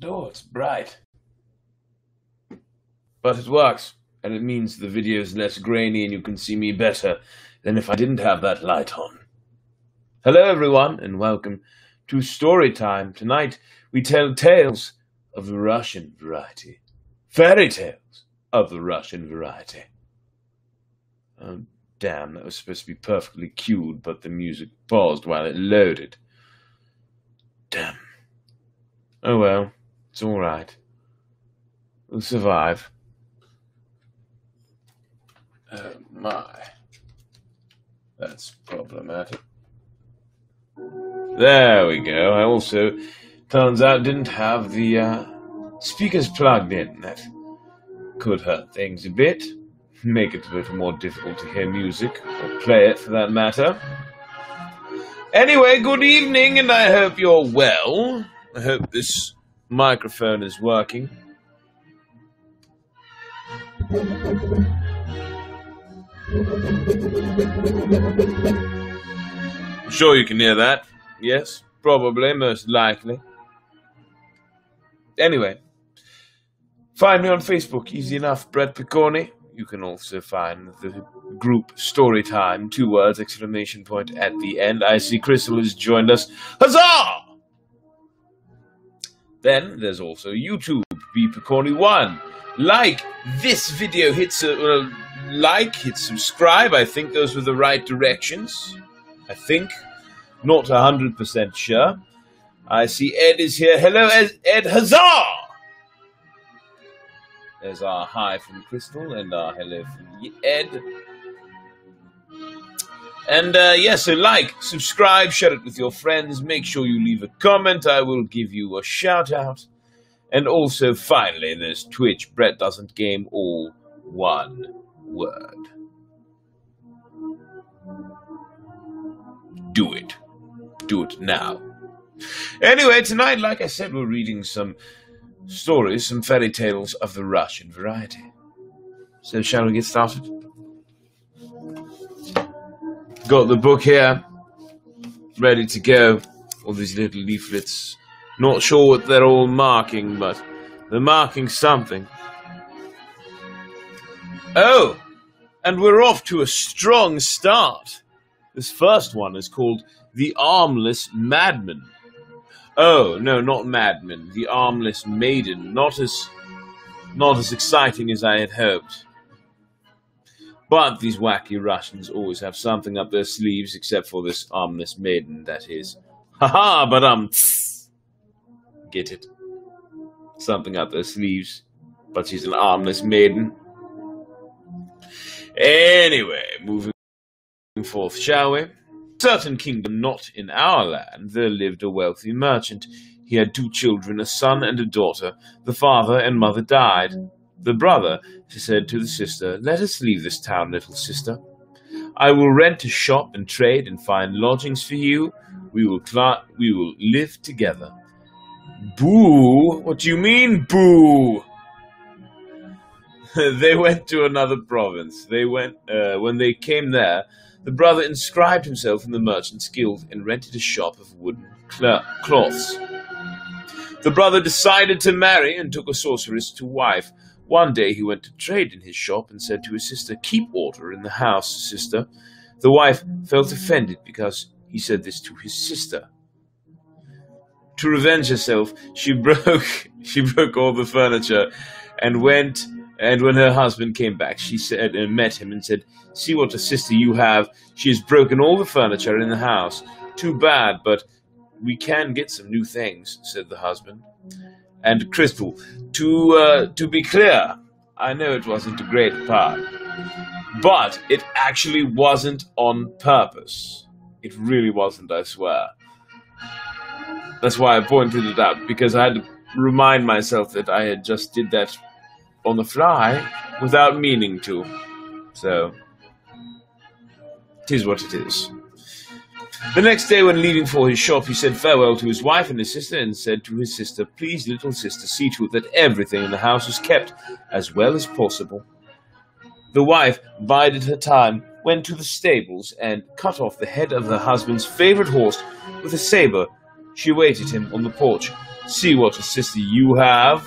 Oh, it's bright. But it works, and it means the video is less grainy and you can see me better than if I didn't have that light on. Hello everyone, and welcome to Story Time. Tonight we tell tales of the Russian variety. Fairy tales of the Russian variety. Oh, damn, that was supposed to be perfectly cued, but the music paused while it loaded. Damn. Oh well, it's alright. We'll survive. Oh my. That's problematic. There we go. I also, turns out, didn't have the speakers plugged in. That could hurt things a bit. Make it a little more difficult to hear music, or play it for that matter. Anyway, good evening, and I hope you're well. I hope this microphone is working. I'm sure you can hear that. Yes, probably, most likely. Anyway, find me on Facebook, easy enough, Brett Piccone. You can also find the group Storytime, 2 words, exclamation point at the end. I see Crystal has joined us. Huzzah! Then there's also YouTube, B Piccone 1. Like this video, hit subscribe. I think those were the right directions. I think. Not 100% sure. I see Ed is here. Hello, Ed. Huzzah! There's our hi from Crystal and our hello from Ed. And yeah, so like, subscribe, share it with your friends. Make sure you leave a comment. I will give you a shout out. And also, finally, there's Twitch. Brett Doesn't Game, all one word. Do it. Do it now. Anyway, tonight, like I said, we're reading some stories, some fairy tales of the Russian variety. So shall we get started? Got the book here, ready to go. All these little leaflets. Not sure what they're all marking, but they're marking something. Oh, and we're off to a strong start. This first one is called The Armless Madman. Oh, no, not Madman. The Armless Maiden. Not as exciting as I had hoped. But these wacky Russians always have something up their sleeves, except for this Armless Maiden, that is. Haha, but get it? Something up their sleeves, but she's an armless maiden. Anyway, moving forth, shall we? Certain kingdom not in our land, there lived a wealthy merchant. He had 2 children, a son and a daughter. The father and mother died. The brother said to the sister, "Let us leave this town, little sister. I will rent a shop and trade and find lodgings for you. We will live together." Boo! What do you mean, boo? They went to another province. When they came there, the brother inscribed himself in the merchant's guild and rented a shop of wooden cloths. The brother decided to marry and took a sorceress to wife. One day he went to trade in his shop and said to his sister, "Keep order in the house, sister." The wife felt offended because he said this to his sister. To revenge herself, she broke all the furniture and when her husband came back, she said and met him and said, "See what a sister you have. She has broken all the furniture in the house. Too bad, but we can get some new things," said the husband. And Crystal, to be clear, I know it wasn't a great part, but it actually wasn't on purpose. It really wasn't, I swear. That's why I pointed it out, because I had to remind myself that I had just did that on the fly without meaning to. So, it is what it is. The next day, when leaving for his shop, he said farewell to his wife and his sister and said to his sister, "Please, little sister, see to it that everything in the house is kept as well as possible." The wife bided her time, went to the stables, and cut off the head of her husband's favorite horse with a saber She awaited him on the porch. "See what a sister you have,"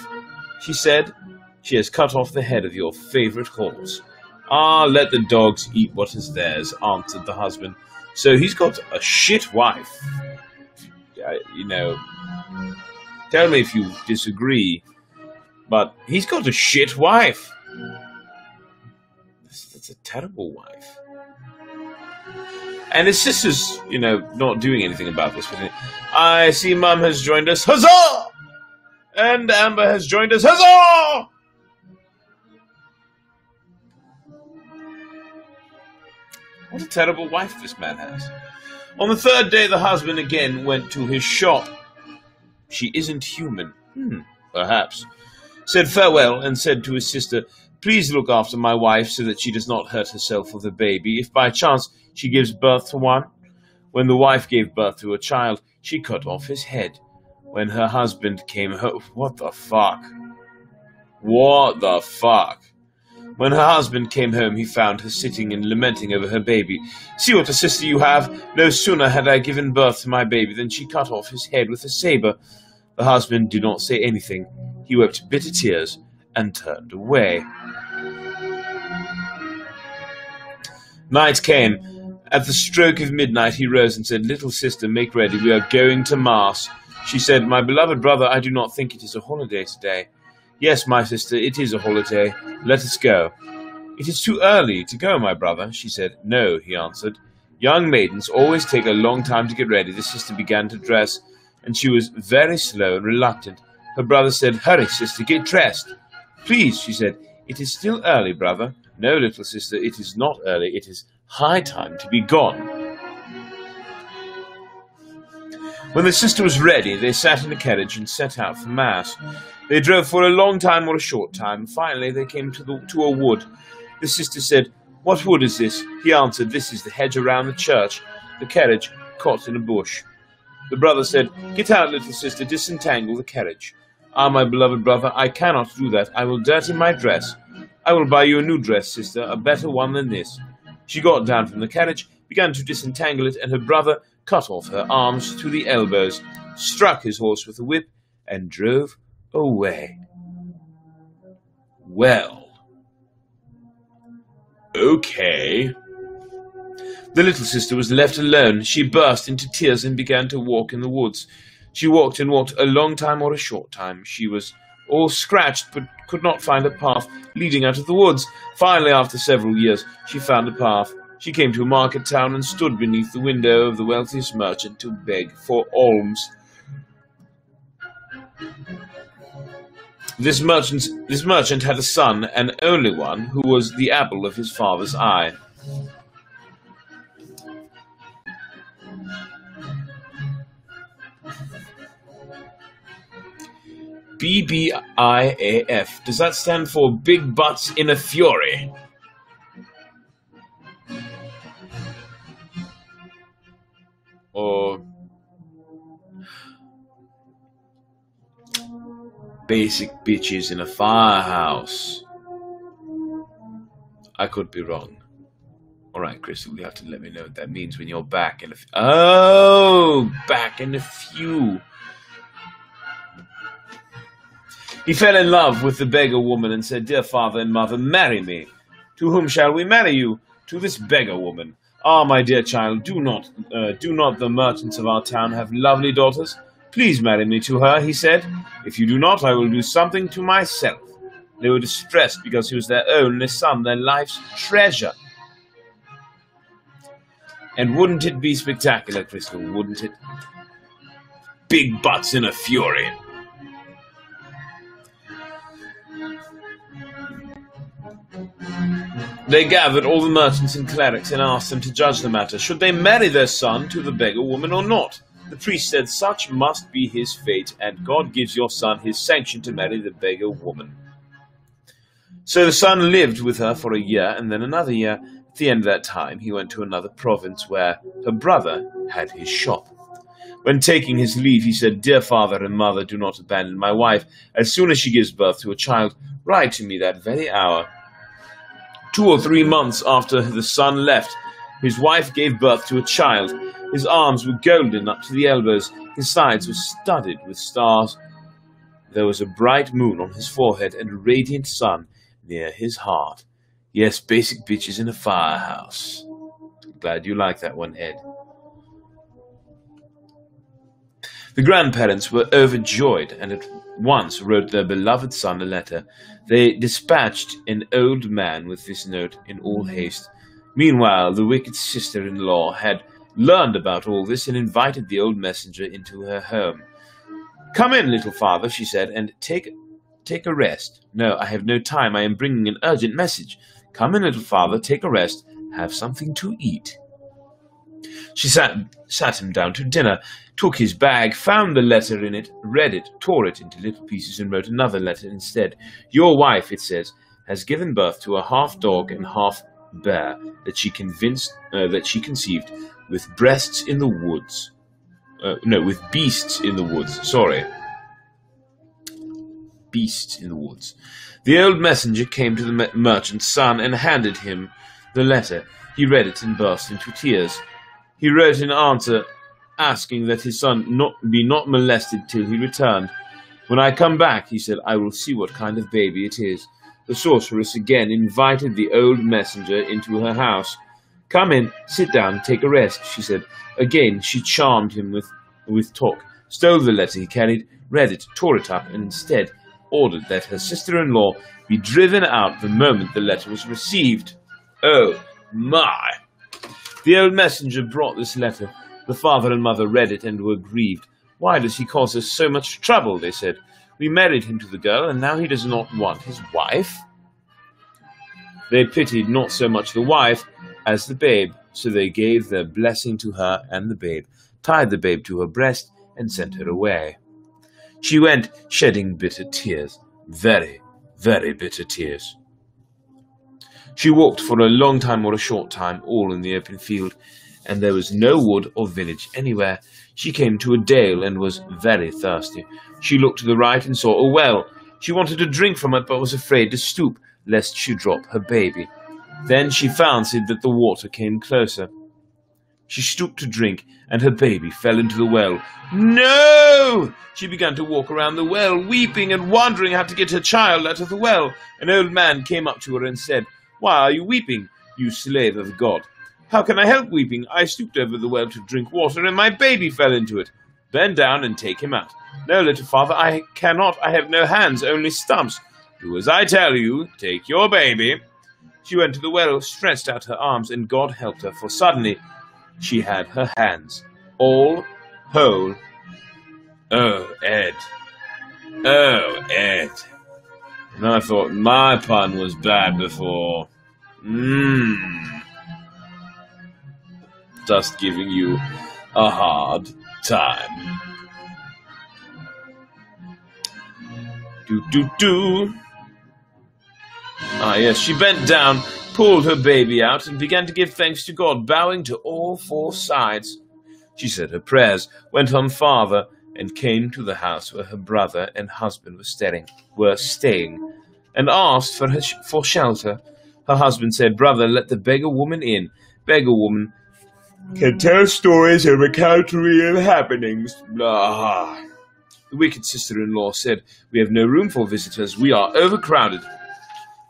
she said. "She has cut off the head of your favorite horse." "Ah, let the dogs eat what is theirs," answered the husband. "So he's got a shit wife." Tell me if you disagree, but he's got a shit wife. That's a terrible wife. And his sister's, not doing anything about this. "I see Mum has joined us. Huzzah! And Amber has joined us. Huzzah!" What a terrible wife this man has. On the third day, the husband again went to his shop. "She isn't human." Perhaps. Said farewell and said to his sister, "Please look after my wife so that she does not hurt herself or the baby, if by chance she gives birth to one." When the wife gave birth to a child, she cut off his head. When her husband came home... What the fuck? What the fuck? When her husband came home, he found her sitting and lamenting over her baby. "See what a sister you have! No sooner had I given birth to my baby than she cut off his head with a saber." The husband did not say anything. He wept bitter tears and turned away. Night came. At the stroke of midnight he rose and said, "Little sister, make ready, we are going to Mass." She said, "My beloved brother, I do not think it is a holiday today." "Yes, my sister, it is a holiday. Let us go." "It is too early to go, my brother," she said. "No," he answered. "Young maidens always take a long time to get ready." The sister began to dress, and she was very slow and reluctant. Her brother said, "Hurry, sister, get dressed." "Please," she said, "it is still early, brother." "No, little sister, it is not early. It is high time to be gone." When the sister was ready, they sat in a carriage and set out for Mass. They drove for a long time or a short time. Finally, they came to a wood. The sister said, "What wood is this?" He answered, "This is the hedge around the church." The carriage caught in a bush. The brother said, "Get out, little sister, disentangle the carriage." "Ah, my beloved brother, I cannot do that. I will dirty my dress." "I will buy you a new dress, sister, a better one than this." She got down from the carriage, began to disentangle it, and her brother cut off her arms to the elbows, struck his horse with a whip, and drove away. Well, okay. The little sister was left alone. She burst into tears and began to walk in the woods. She walked and walked a long time or a short time. She was all scratched, but could not find a path leading out of the woods. Finally, after several years, she found a path. She came to a market town and stood beneath the window of the wealthiest merchant to beg for alms. This merchant had a son, and only one, who was the apple of his father's eye. BBIAF. Does that stand for Big Butts in a Fury? Or Basic Bitches in a Firehouse? I could be wrong. Alright, Crystal, you have to let me know what that means when you're back in a... Oh! Back in a few. He fell in love with the beggar woman and said, "Dear father and mother, marry me." "To whom shall we marry you?" "To this beggar woman." "Ah, my dear child, do not the merchants of our town have lovely daughters? Please marry me to her," he said. "If you do not, I will do something to myself." They were distressed because he was their only son, their life's treasure. And wouldn't it be spectacular, Crystal, wouldn't it? Big Butts in a Fury. They gathered all the merchants and clerics and asked them to judge the matter. Should they marry their son to the beggar woman or not? The priest said, "Such must be his fate, and God gives your son his sanction to marry the beggar woman." So the son lived with her for a year, and then another year. At the end of that time, he went to another province where her brother had his shop. When taking his leave, he said, "Dear father and mother, do not abandon my wife. As soon as she gives birth to a child, write to me that very hour." 2 or 3 months after the son left, his wife gave birth to a child. His arms were golden up to the elbows. His sides were studded with stars. There was a bright moon on his forehead and a radiant sun near his heart. Yes, basic bitches in a firehouse. Glad you like that one, Ed. The grandparents were overjoyed and at once wrote their beloved son a letter. They dispatched an old man with this note in all haste. Meanwhile, the wicked sister-in-law had learned about all this and invited the old messenger into her home. "Come in, little father," she said, "and take a rest." "No, I have no time. I am bringing an urgent message." "Come in, little father, take a rest. Have something to eat." She sat him down to dinner, took his bag, found the letter in it, read it, tore it into little pieces, and wrote another letter instead. "Your wife," it says, "has given birth to a half-dog and half-bear that she conceived with breasts in the woods. With beasts in the woods. Sorry. Beasts in the woods." The old messenger came to the merchant's son and handed him the letter. He read it and burst into tears. He wrote in answer, asking that his son be not molested till he returned. "When I come back," he said, "I will see what kind of baby it is." The sorceress again invited the old messenger into her house. "Come in, sit down, take a rest," she said. Again she charmed him with talk, stole the letter he carried, read it, tore it up, and instead ordered that her sister-in-law be driven out the moment the letter was received. Oh, my! The old messenger brought this letter. The father and mother read it and were grieved. "Why does he cause us so much trouble?" they said. "We married him to the girl, and now he does not want his wife." They pitied not so much the wife as the babe, so they gave their blessing to her and the babe, tied the babe to her breast, and sent her away. She went, shedding bitter tears, very, very bitter tears. She walked for a long time or a short time, all in the open field, and there was no wood or village anywhere. She came to a dale and was very thirsty. She looked to the right and saw a well. She wanted to drink from it, but was afraid to stoop, lest she drop her baby. Then she fancied that the water came closer. She stooped to drink, and her baby fell into the well. "No!" She began to walk around the well, weeping and wondering how to get her child out of the well. An old man came up to her and said, "Why are you weeping, you slave of God?" "How can I help weeping? I stooped over the well to drink water, and my baby fell into it." "Bend down and take him out." "No, little father, I cannot. I have no hands, only stumps." "Do as I tell you. Take your baby." She went to the well, stretched out her arms, and God helped her, for suddenly she had her hands, all whole. Oh, Ed. Oh, Ed. And I thought my pun was bad before. Just giving you a hard time. Do. Ah, yes, she bent down, pulled her baby out, and began to give thanks to God, bowing to all four sides. She said her prayers, went on farther, and came to the house where her brother and husband were staying, and asked for shelter. Her husband said, "Brother, let the beggar woman in. Beggar woman can tell stories and recount real happenings." Blah. The wicked sister-in-law said, "We have no room for visitors. We are overcrowded.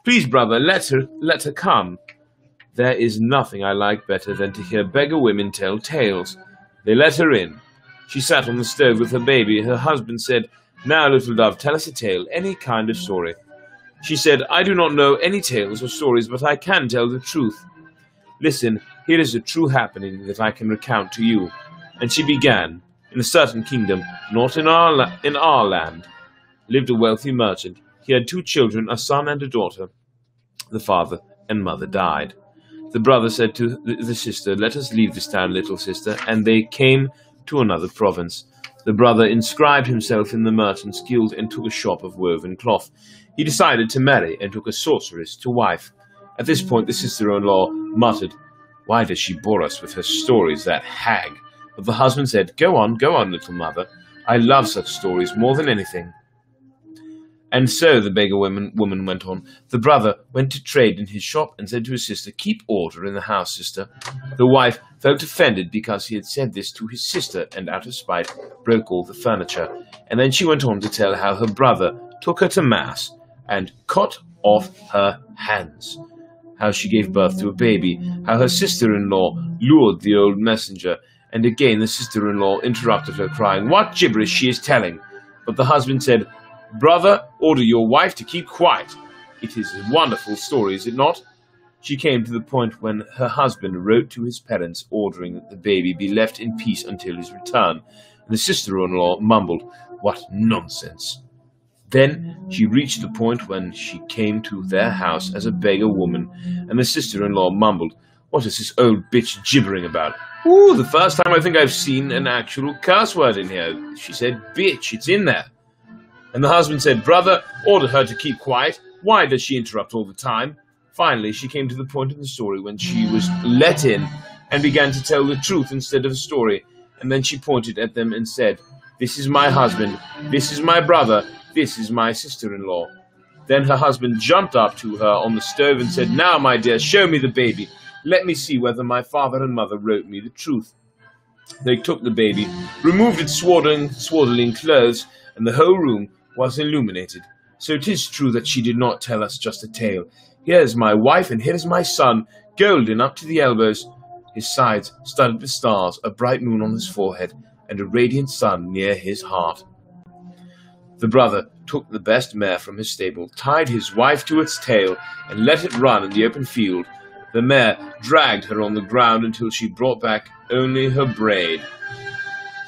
Please, brother, let her come." There is nothing I like better than to hear beggar women tell tales. They let her in. She sat on the stove with her baby. Her husband said, "Now, little dove, tell us a tale, any kind of story." She said, "I do not know any tales or stories, but I can tell the truth. Listen, here is a true happening that I can recount to you." And she began. In a certain kingdom, not in our land, lived a wealthy merchant. He had 2 children, a son and a daughter. The father and mother died. The brother said to the sister, "Let us leave this town, little sister," and they came to another province. The brother inscribed himself in the merchant's guild and took a shop of woven cloth. He decided to marry and took a sorceress to wife. At this point, the sister-in-law muttered, "Why does she bore us with her stories, that hag?" But the husband said, Go on, little mother. I love such stories more than anything." And so, the beggar woman went on, the brother went to trade in his shop and said to his sister, "Keep order in the house, sister." The wife felt offended because he had said this to his sister, and out of spite broke all the furniture. And then she went on to tell how her brother took her to mass and cut off her hands, how she gave birth to a baby, how her sister-in-law lured the old messenger, and again the sister-in-law interrupted her, crying, "What gibberish she is telling!" But the husband said, "Brother, order your wife to keep quiet. It is a wonderful story, is it not?" She came to the point when her husband wrote to his parents ordering that the baby be left in peace until his return, and the sister-in-law mumbled, "What nonsense!" Then she reached the point when she came to their house as a beggar woman, and the sister-in-law mumbled, "What is this old bitch gibbering about? Ooh, the first time I think I've seen an actual curse word in here." She said, "Bitch, it's in there." And the husband said, "Brother, order her to keep quiet. Why does she interrupt all the time?" Finally, she came to the point in the story when she was let in and began to tell the truth instead of a story. And then she pointed at them and said, "This is my husband. This is my brother. This is my sister-in-law." Then her husband jumped up to her on the stove and said, "Now, my dear, show me the baby. Let me see whether my father and mother wrote me the truth." They took the baby, removed its swaddling clothes, and the whole room was illuminated. "So it is true that she did not tell us just a tale. Here is my wife, and here is my son, golden up to the elbows, his sides studded with stars, a bright moon on his forehead, and a radiant sun near his heart." The brother took the best mare from his stable, tied his wife to its tail, and let it run in the open field. The mare dragged her on the ground until she brought back only her braid.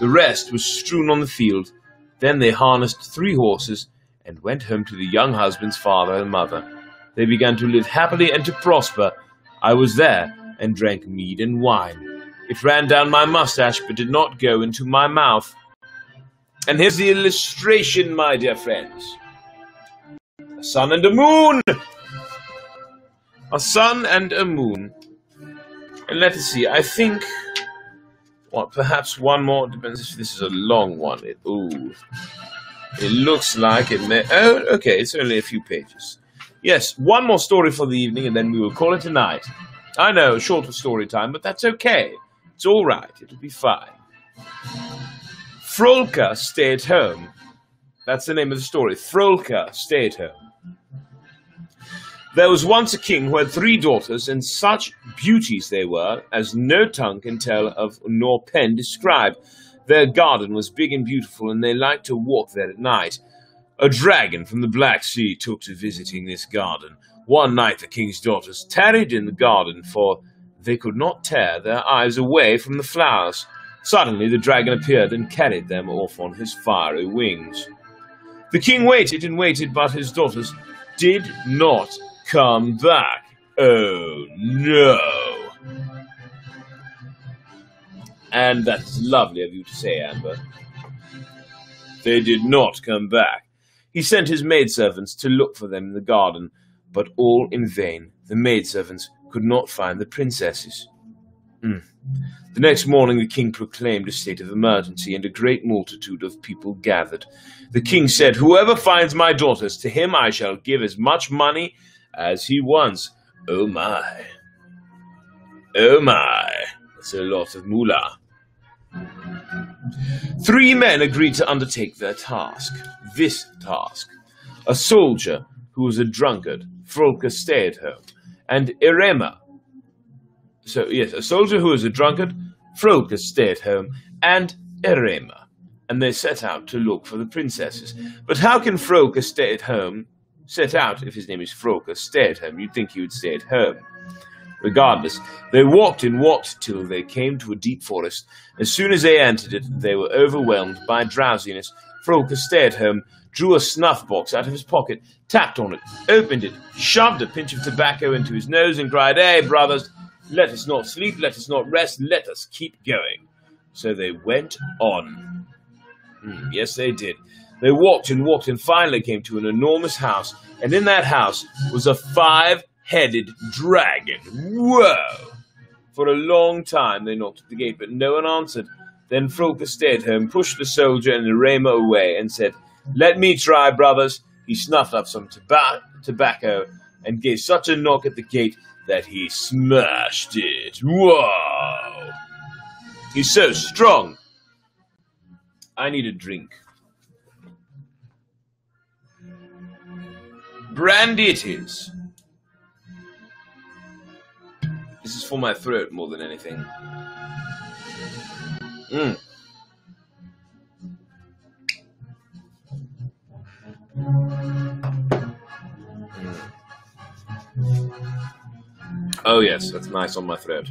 The rest was strewn on the field. Then they harnessed 3 horses and went home to the young husband's father and mother. They began to live happily and to prosper. I was there and drank mead and wine. It ran down my mustache but did not go into my mouth. And here's the illustration, my dear friends. A sun and a moon! A sun and a moon. And let us see, I think... Well, perhaps one more, depends if this is a long one. It looks like it may... Oh, okay, it's only a few pages. Yes, one more story for the evening, and then we will call it a night. I know, shorter story time, but that's okay. It's all right, it'll be fine. Frolka stayed home. That's the name of the story. Frolka stayed home. There was once a king who had 3 daughters, and such beauties they were, as no tongue can tell of nor pen describe. Their garden was big and beautiful, and they liked to walk there at night. A dragon from the Black Sea took to visiting this garden. One night the king's daughters tarried in the garden, for they could not tear their eyes away from the flowers. Suddenly the dragon appeared and carried them off on his fiery wings. The king waited and waited, but his daughters did not come back. Oh no! And that's lovely of you to say, Amber. They did not come back. He sent his maidservants to look for them in the garden, but all in vain. The maidservants could not find the princesses. The next morning the king proclaimed a state of emergency, and a great multitude of people gathered. The king said, "Whoever finds my daughters, to him I shall give as much money as he wants." Oh my. Oh my. That's a lot of moolah. 3 men agreed to undertake their task. This task. A soldier who was a drunkard, Frolka stayed at home, and Erema. So, yes, a soldier who was a drunkard, Frolka stayed at home, and Erema. And they set out to look for the princesses. But how can Frolka stay at home? Set out, if his name is Frolka, stay at home. You'd think he would stay at home. Regardless, they walked and walked till they came to a deep forest. As soon as they entered it, they were overwhelmed by drowsiness. Frolka stayed at home, drew a snuff box out of his pocket, tapped on it, opened it, shoved a pinch of tobacco into his nose, and cried, "Hey, brothers, let us not sleep, let us not rest, let us keep going." So they went on. Yes, they did. They walked and walked and finally came to an enormous house, and in that house was a 5-headed dragon. Whoa! For a long time they knocked at the gate, but no one answered. Then Frolka stayed home, pushed the soldier and Erema away, and said, "Let me try, brothers. He snuffed up some tobacco and gave such a knock at the gate that he smashed it. Whoa! He's so strong. I need a drink. Brandy it is. This is for my throat more than anything. Oh yes, that's nice on my throat.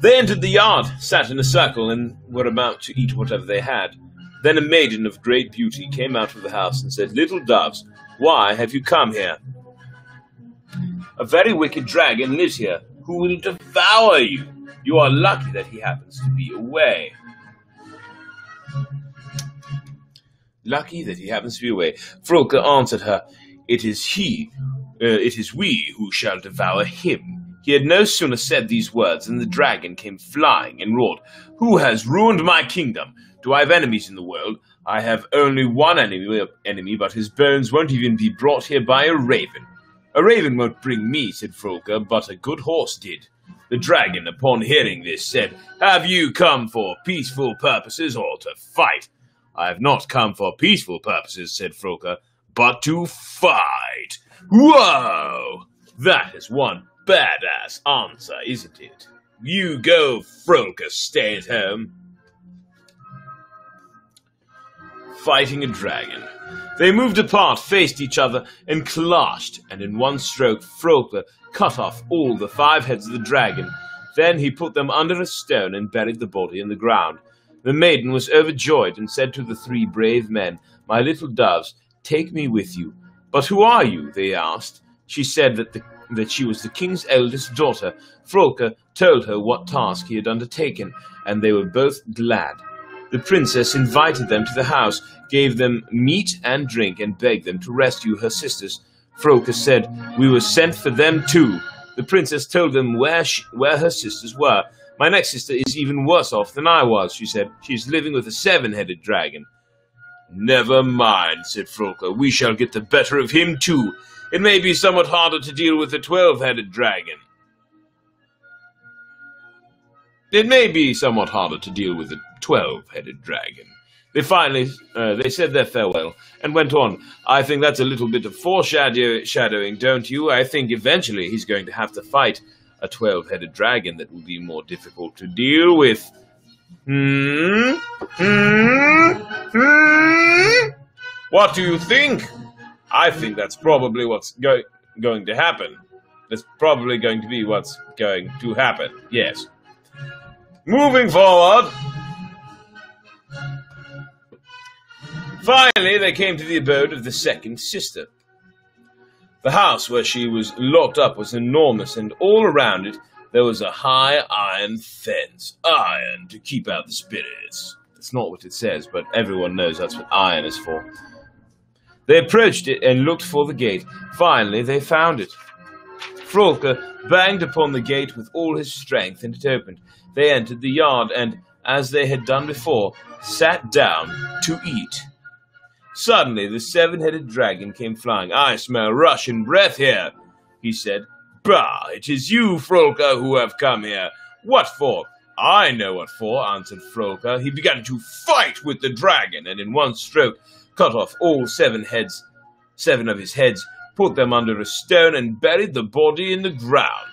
They entered the yard, sat in a circle, and were about to eat whatever they had. Then a maiden of great beauty came out of the house and said, "Little doves, why have you come here? A very wicked dragon lives here, who will devour you. You are lucky that he happens to be away." Lucky that he happens to be away. Frolka answered her, it is we who shall devour him." He had no sooner said these words than the dragon came flying and roared, "Who has ruined my kingdom? Do I have enemies in the world? I have only one enemy, but his bones won't even be brought here by a raven." "A raven won't bring me," said Frolka, "but a good horse did." The dragon, upon hearing this, said, "Have you come for peaceful purposes or to fight?" "I have not come for peaceful purposes," said Frolka, "but to fight." Whoa! That is one badass answer, isn't it? You go, Frolka, stay at home. Fighting a dragon. They moved apart, faced each other, and clashed, and in one stroke Frolka cut off all the 5 heads of the dragon. Then he put them under a stone and buried the body in the ground. The maiden was overjoyed and said to the 3 brave men, "My little doves, take me with you." "But who are you?" they asked. She said that she was the king's eldest daughter. Frolka told her what task he had undertaken, and they were both glad. The princess invited them to the house, gave them meat and drink, and begged them to rescue her sisters. Frolka said, "We were sent for them too." The princess told them where her sisters were. "My next sister is even worse off than I was," she said. "She is living with a 7-headed dragon." "Never mind," said Frolka. "We shall get the better of him too. It may be somewhat harder to deal with a 12-headed dragon." They said their farewell and went on. "I think that's a little bit of foreshadowing, don't you? I think eventually he's going to have to fight a 12-headed dragon that will be more difficult to deal with." What do you think? I think that's probably what's going to happen. That's probably going to be what's going to happen. Yes. Moving forward. Finally, they came to the abode of the second sister. The house where she was locked up was enormous, and all around it there was a high iron fence. Iron to keep out the spirits. That's not what it says, but everyone knows that's what iron is for. They approached it and looked for the gate. Finally, they found it. Frolka banged upon the gate with all his strength, and it opened. They entered the yard and, as they had done before, sat down to eat. Suddenly, the 7-headed dragon came flying. "I smell Russian breath here," he said. "Bah, it is you, Frolka, who have come here. What for?" "I know what for," answered Frolka. He began to fight with the dragon, and in one stroke cut off all 7 of his heads, put them under a stone, and buried the body in the ground.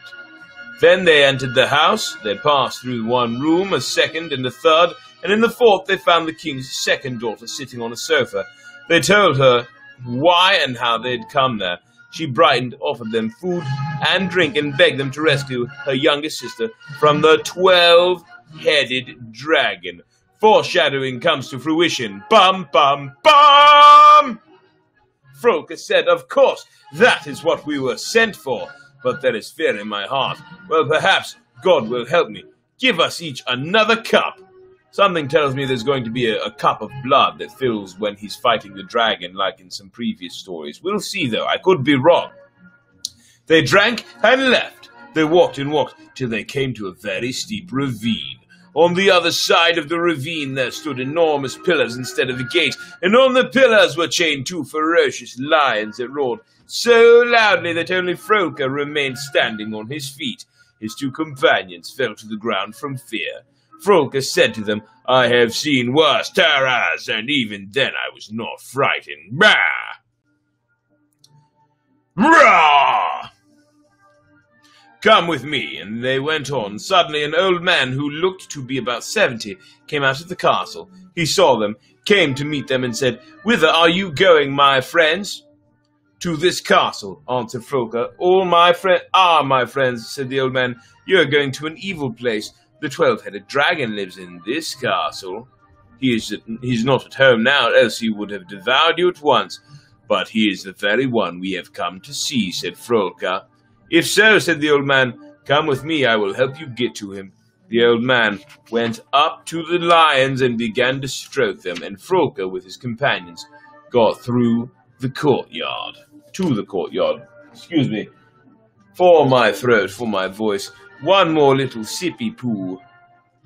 Then they entered the house. They passed through one room, a second, and a third, and in the fourth they found the king's second daughter sitting on a sofa. They told her why and how they had come there. She brightened, offered them food and drink, and begged them to rescue her youngest sister from the 12-headed dragon. Foreshadowing comes to fruition. Bum, bum, bum! Frolka said, "Of course, that is what we were sent for, but there is fear in my heart. Well, perhaps God will help me. Give us each another cup." Something tells me there's going to be a cup of blood that fills when he's fighting the dragon, like in some previous stories. We'll see, though. I could be wrong. They drank and left. They walked and walked till they came to a very steep ravine. On the other side of the ravine there stood enormous pillars instead of a gate, and on the pillars were chained 2 ferocious lions that roared so loudly that only Frolka remained standing on his feet. His 2 companions fell to the ground from fear. Frolka said to them, "I have seen worse terrors, and even then I was not frightened. Bah! Rah! Come with me," and they went on. Suddenly an old man who looked to be about 70 came out of the castle. He saw them, came to meet them, and said, "Whither are you going, my friends?" "To this castle," answered Frolka. "All my friends," said the old man. "You are going to an evil place. The 12-headed dragon lives in this castle. He's not at home now, else he would have devoured you at once. But he is the very one we have come to see," said Frolka. "If so," said the old man, "come with me, I will help you get to him." The old man went up to the lions and began to stroke them, and Frolka, with his companions, got through the courtyard. To the courtyard. Excuse me. For my throat, for my voice. One more little sippy poo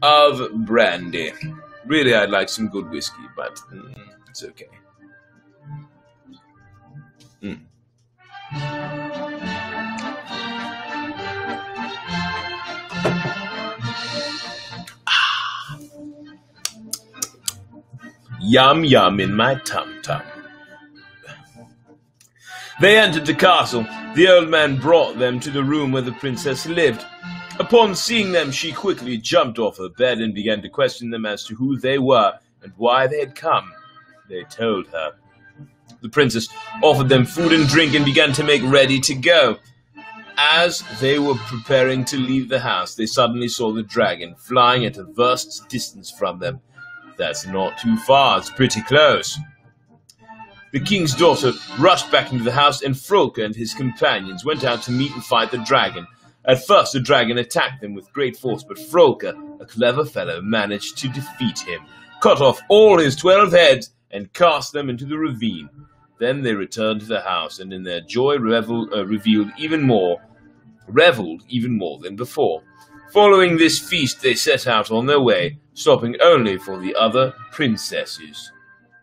of brandy. Really, I'd like some good whiskey, but it's okay. Yum yum in my tum-tum. They entered the castle. The old man brought them to the room where the princess lived. Upon seeing them, she quickly jumped off her bed and began to question them as to who they were and why they had come. They told her. The princess offered them food and drink and began to make ready to go. As they were preparing to leave the house, they suddenly saw the dragon flying at a vast distance from them. That's not too far, it's pretty close. The king's daughter rushed back into the house, and Frolka and his companions went out to meet and fight the dragon. At first the dragon attacked them with great force, but Frolka, a clever fellow, managed to defeat him, cut off all his 12 heads, and cast them into the ravine. Then they returned to the house, and in their joy revelled even more than before. Following this feast, they set out on their way, stopping only for the other princesses.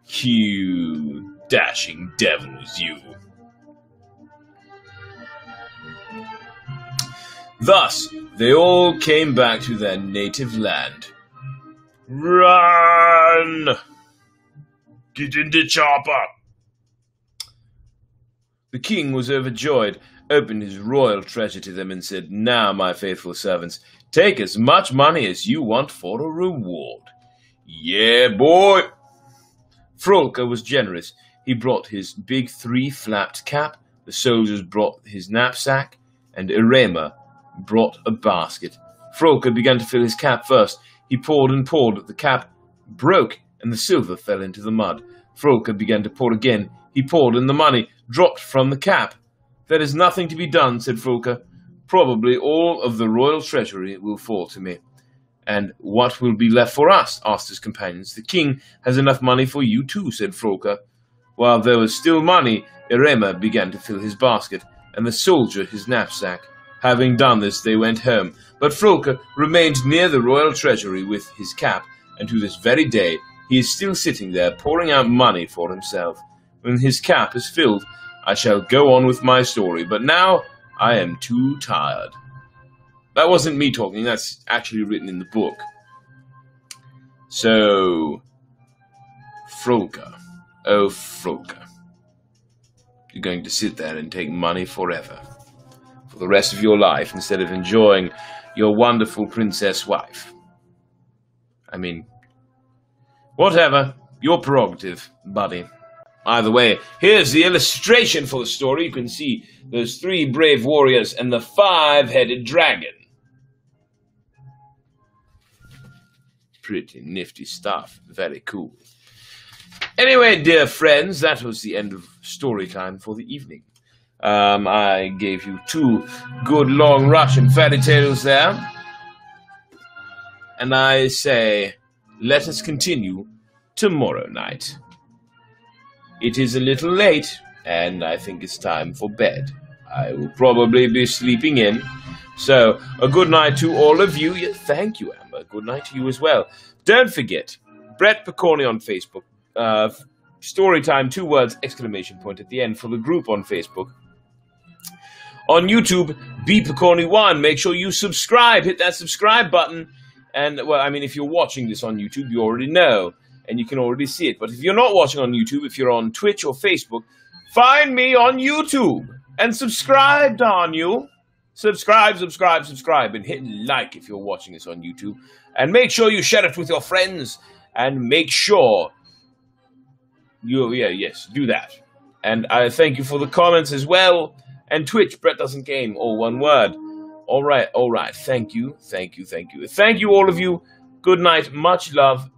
You dashing devils, you! Thus, they all came back to their native land. Run! Get in the chopper! The king was overjoyed, opened his royal treasure to them, and said, "Now, my faithful servants, take as much money as you want for a reward." "Yeah, boy!" Frolka was generous. He brought his big 3-flapped cap, the soldiers brought his knapsack, and Erema brought a basket. Frolka began to fill his cap first. He poured and poured. The cap broke, and the silver fell into the mud. Frolka began to pour again. He poured, and the money dropped from the cap. "There is nothing to be done," said Frolka. "Probably all of the royal treasury will fall to me." "And what will be left for us?" asked his companions. "The king has enough money for you too," said Frolka. While there was still money, Erema began to fill his basket, and the soldier his knapsack. Having done this, they went home, but Frolka remained near the royal treasury with his cap, and to this very day he is still sitting there pouring out money for himself. When his cap is filled, I shall go on with my story, but now I am too tired. That wasn't me talking, that's actually written in the book. So, Frolka, oh Frolka, you're going to sit there and take money forever, for the rest of your life, instead of enjoying your wonderful princess wife. I mean, whatever, your prerogative, buddy. Either way, here's the illustration for the story. You can see those 3 brave warriors and the 5-headed dragon. Pretty nifty stuff. Very cool. Anyway, dear friends, that was the end of story time for the evening. I gave you 2 good long Russian fairy tales there. And I say, let us continue tomorrow night. It is a little late, and I think it's time for bed. I will probably be sleeping in, So, a good night to all of you. Yeah, thank you, Amber. Good night to you as well. Don't forget, Brett Picorni on Facebook. Storytime, 2 words, exclamation point at the end for the group on Facebook. On YouTube, B Picorni1. Make sure you subscribe. Hit that subscribe button. And, well, I mean, if you're watching this on YouTube, you already know. And you can already see it. But if you're not watching on YouTube, if you're on Twitch or Facebook, find me on YouTube. And subscribe, darn you. Subscribe, and hit like if you're watching this on YouTube. And make sure you share it with your friends. And make sure do that. And I thank you for the comments as well. And Twitch, Brett Doesn't Game, all one word. All right. Thank you. Thank you, all of you. Good night. Much love.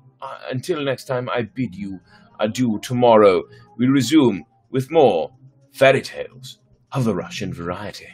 Until next time, I bid you adieu. Tomorrow we resume with more fairy tales of the Russian variety.